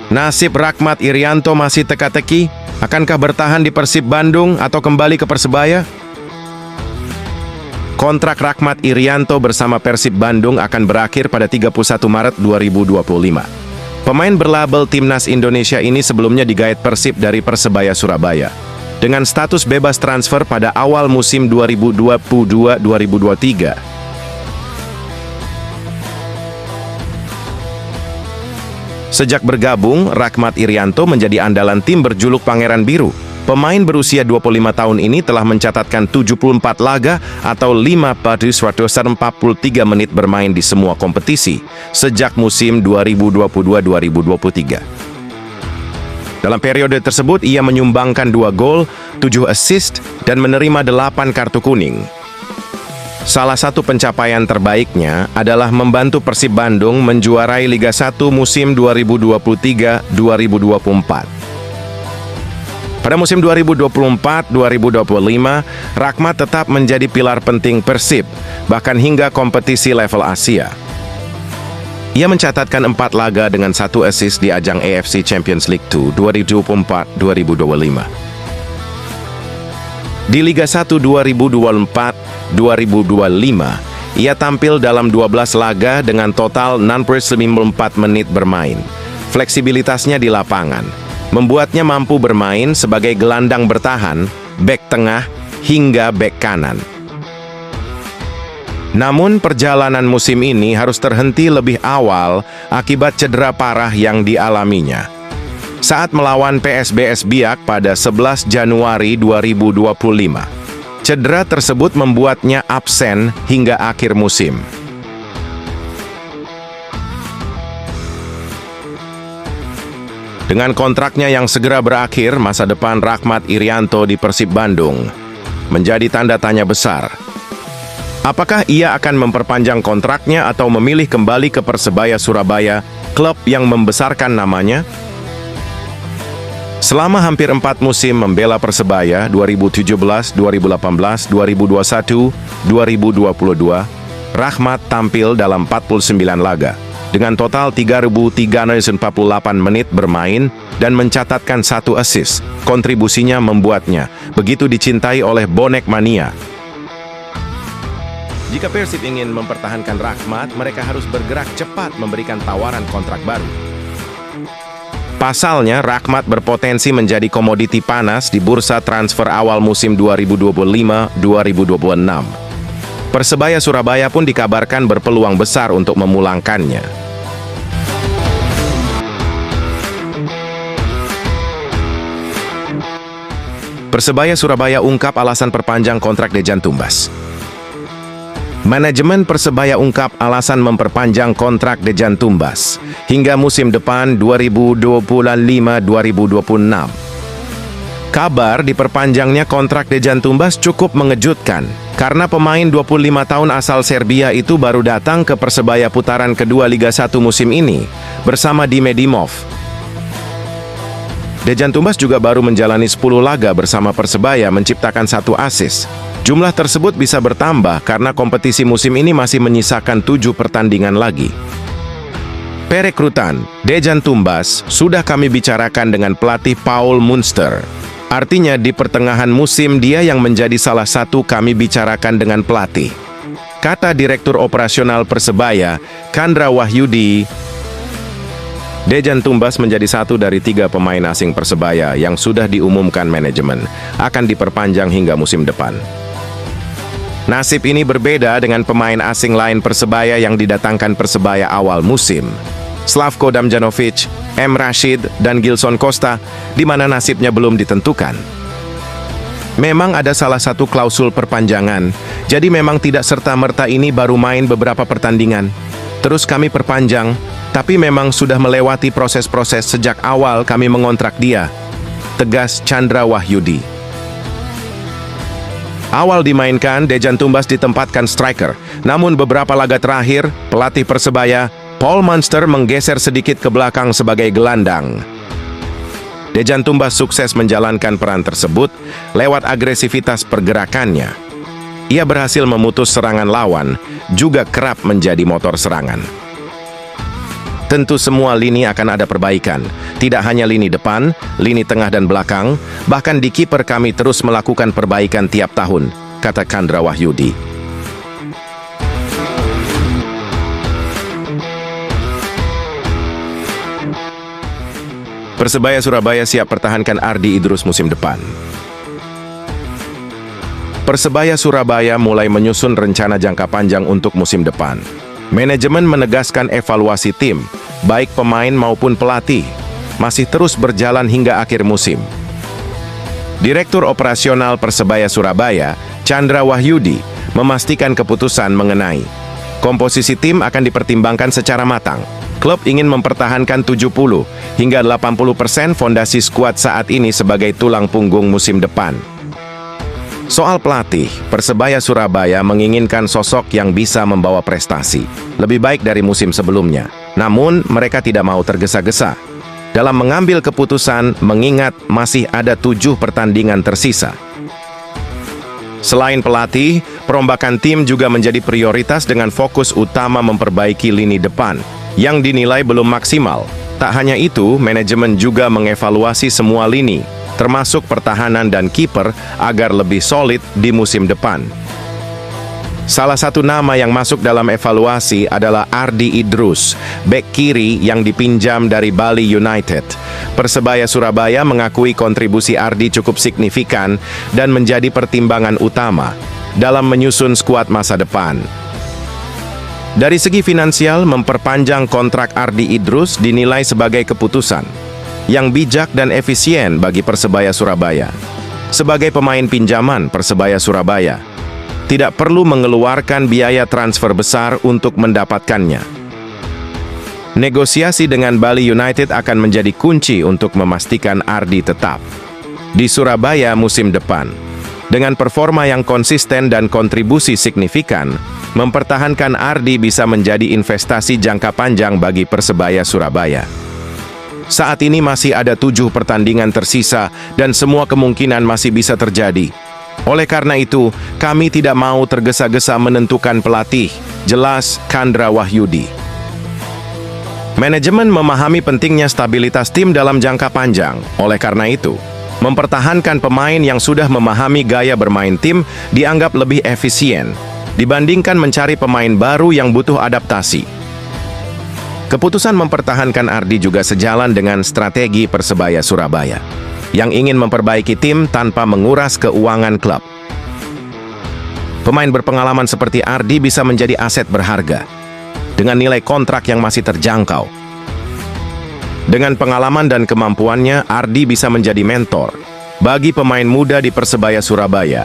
Nasib Rahmat Irianto masih teka-teki. Akankah bertahan di Persib Bandung atau kembali ke Persebaya? Kontrak Rahmat Irianto bersama Persib Bandung akan berakhir pada 31 Maret 2025. Pemain berlabel Timnas Indonesia ini sebelumnya digait Persib dari Persebaya Surabaya, dengan status bebas transfer pada awal musim 2022-2023. Sejak bergabung, Rahmat Irianto menjadi andalan tim berjuluk Pangeran Biru. Pemain berusia 25 tahun ini telah mencatatkan 74 laga atau 5/143 menit bermain di semua kompetisi sejak musim 2022-2023. Dalam periode tersebut, ia menyumbangkan 2 gol, 7 assist, dan menerima 8 kartu kuning. Salah satu pencapaian terbaiknya adalah membantu Persib Bandung menjuarai Liga 1 musim 2023-2024. Pada musim 2024-2025, Rahmat tetap menjadi pilar penting Persib, bahkan hingga kompetisi level Asia. Ia mencatatkan 4 laga dengan 1 assist di ajang AFC Champions League 2 2024-2025. Di Liga 1 2024-2025, ia tampil dalam 12 laga dengan total 94 menit bermain. Fleksibilitasnya di lapangan membuatnya mampu bermain sebagai gelandang bertahan, bek tengah, hingga bek kanan. Namun perjalanan musim ini harus terhenti lebih awal akibat cedera parah yang dialaminya saat melawan PSBS Biak pada 11 Januari 2025. Cedera tersebut membuatnya absen hingga akhir musim. Dengan kontraknya yang segera berakhir, masa depan Rahmat Irianto di Persib Bandung menjadi tanda tanya besar. Apakah ia akan memperpanjang kontraknya atau memilih kembali ke Persebaya Surabaya, klub yang membesarkan namanya? Selama hampir 4 musim membela Persebaya 2017, 2018, 2021, 2022, Rahmat tampil dalam 49 laga dengan total 3.348 menit bermain dan mencatatkan 1 assist. Kontribusinya membuatnya begitu dicintai oleh bonek mania. Jika Persib ingin mempertahankan Rahmat, mereka harus bergerak cepat memberikan tawaran kontrak baru. Pasalnya, Rahmat berpotensi menjadi komoditi panas di bursa transfer awal musim 2025-2026. Persebaya Surabaya pun dikabarkan berpeluang besar untuk memulangkannya. Persebaya Surabaya ungkap alasan perpanjang kontrak Dejan Tumbas. Manajemen Persebaya ungkap alasan memperpanjang kontrak Dejan Tumbas hingga musim depan 2025-2026. Kabar diperpanjangnya kontrak Dejan Tumbas cukup mengejutkan karena pemain 25 tahun asal Serbia itu baru datang ke Persebaya putaran kedua Liga 1 musim ini bersama Dime Dimov. Dejan Tumbas juga baru menjalani 10 laga bersama Persebaya menciptakan 1 assist. Jumlah tersebut bisa bertambah karena kompetisi musim ini masih menyisakan 7 pertandingan lagi. Perekrutan Dejan Tumbas sudah kami bicarakan dengan pelatih Paul Munster. Artinya di pertengahan musim dia yang menjadi salah satu kami bicarakan dengan pelatih, kata Direktur Operasional Persebaya, Kandra Wahyudi. Dejan Tumbas menjadi satu dari 3 pemain asing Persebaya yang sudah diumumkan manajemen akan diperpanjang hingga musim depan. Nasib ini berbeda dengan pemain asing lain Persebaya yang didatangkan Persebaya awal musim. Slavko Damjanovic, M. Rashid, dan Gilson Costa, di mana nasibnya belum ditentukan. Memang ada salah satu klausul perpanjangan, jadi memang tidak serta-merta ini baru main beberapa pertandingan. Terus kami perpanjang, tapi memang sudah melewati proses-proses sejak awal kami mengontrak dia, tegas Chandra Wahyudi. Awal dimainkan, Dejan Tumbas ditempatkan striker. Namun beberapa laga terakhir, pelatih Persebaya, Paul Munster menggeser sedikit ke belakang sebagai gelandang. Dejan Tumbas sukses menjalankan peran tersebut lewat agresivitas pergerakannya. Ia berhasil memutus serangan lawan, juga kerap menjadi motor serangan. Tentu semua lini akan ada perbaikan. Tidak hanya lini depan, lini tengah dan belakang, bahkan di kiper kami terus melakukan perbaikan tiap tahun, kata Chandra Wahyudi. Persebaya Surabaya siap pertahankan Ardi Idrus musim depan. Persebaya Surabaya mulai menyusun rencana jangka panjang untuk musim depan. Manajemen menegaskan evaluasi tim, baik pemain maupun pelatih, masih terus berjalan hingga akhir musim. Direktur Operasional Persebaya Surabaya, Chandra Wahyudi, memastikan keputusan mengenai komposisi tim akan dipertimbangkan secara matang. Klub ingin mempertahankan 70 hingga 80% fondasi skuad saat ini sebagai tulang punggung musim depan. Soal pelatih, Persebaya Surabaya menginginkan sosok yang bisa membawa prestasi lebih baik dari musim sebelumnya. Namun, mereka tidak mau tergesa-gesa dalam mengambil keputusan mengingat masih ada 7 pertandingan tersisa. Selain pelatih, perombakan tim juga menjadi prioritas dengan fokus utama memperbaiki lini depan yang dinilai belum maksimal. Tak hanya itu, manajemen juga mengevaluasi semua lini, termasuk pertahanan dan kiper, agar lebih solid di musim depan. Salah satu nama yang masuk dalam evaluasi adalah Ardi Idrus, bek kiri yang dipinjam dari Bali United. Persebaya Surabaya mengakui kontribusi Ardi cukup signifikan dan menjadi pertimbangan utama dalam menyusun skuad masa depan. Dari segi finansial, memperpanjang kontrak Ardi Idrus dinilai sebagai keputusan yang bijak dan efisien bagi Persebaya Surabaya. Sebagai pemain pinjaman Persebaya Surabaya, tidak perlu mengeluarkan biaya transfer besar untuk mendapatkannya. Negosiasi dengan Bali United akan menjadi kunci untuk memastikan Ardi tetap di Surabaya musim depan. Dengan performa yang konsisten dan kontribusi signifikan, mempertahankan Ardi bisa menjadi investasi jangka panjang bagi Persebaya Surabaya. Saat ini masih ada 7 pertandingan tersisa dan semua kemungkinan masih bisa terjadi. Oleh karena itu, kami tidak mau tergesa-gesa menentukan pelatih, jelas Chandra Wahyudi. Manajemen memahami pentingnya stabilitas tim dalam jangka panjang. Oleh karena itu, mempertahankan pemain yang sudah memahami gaya bermain tim dianggap lebih efisien dibandingkan mencari pemain baru yang butuh adaptasi. Keputusan mempertahankan Ardi juga sejalan dengan strategi Persebaya Surabaya yang ingin memperbaiki tim tanpa menguras keuangan klub. Pemain berpengalaman seperti Ardi bisa menjadi aset berharga dengan nilai kontrak yang masih terjangkau. Dengan pengalaman dan kemampuannya, Ardi bisa menjadi mentor bagi pemain muda di Persebaya Surabaya.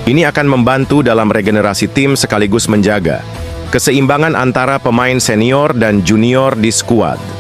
Ini akan membantu dalam regenerasi tim sekaligus menjaga keseimbangan antara pemain senior dan junior di skuad.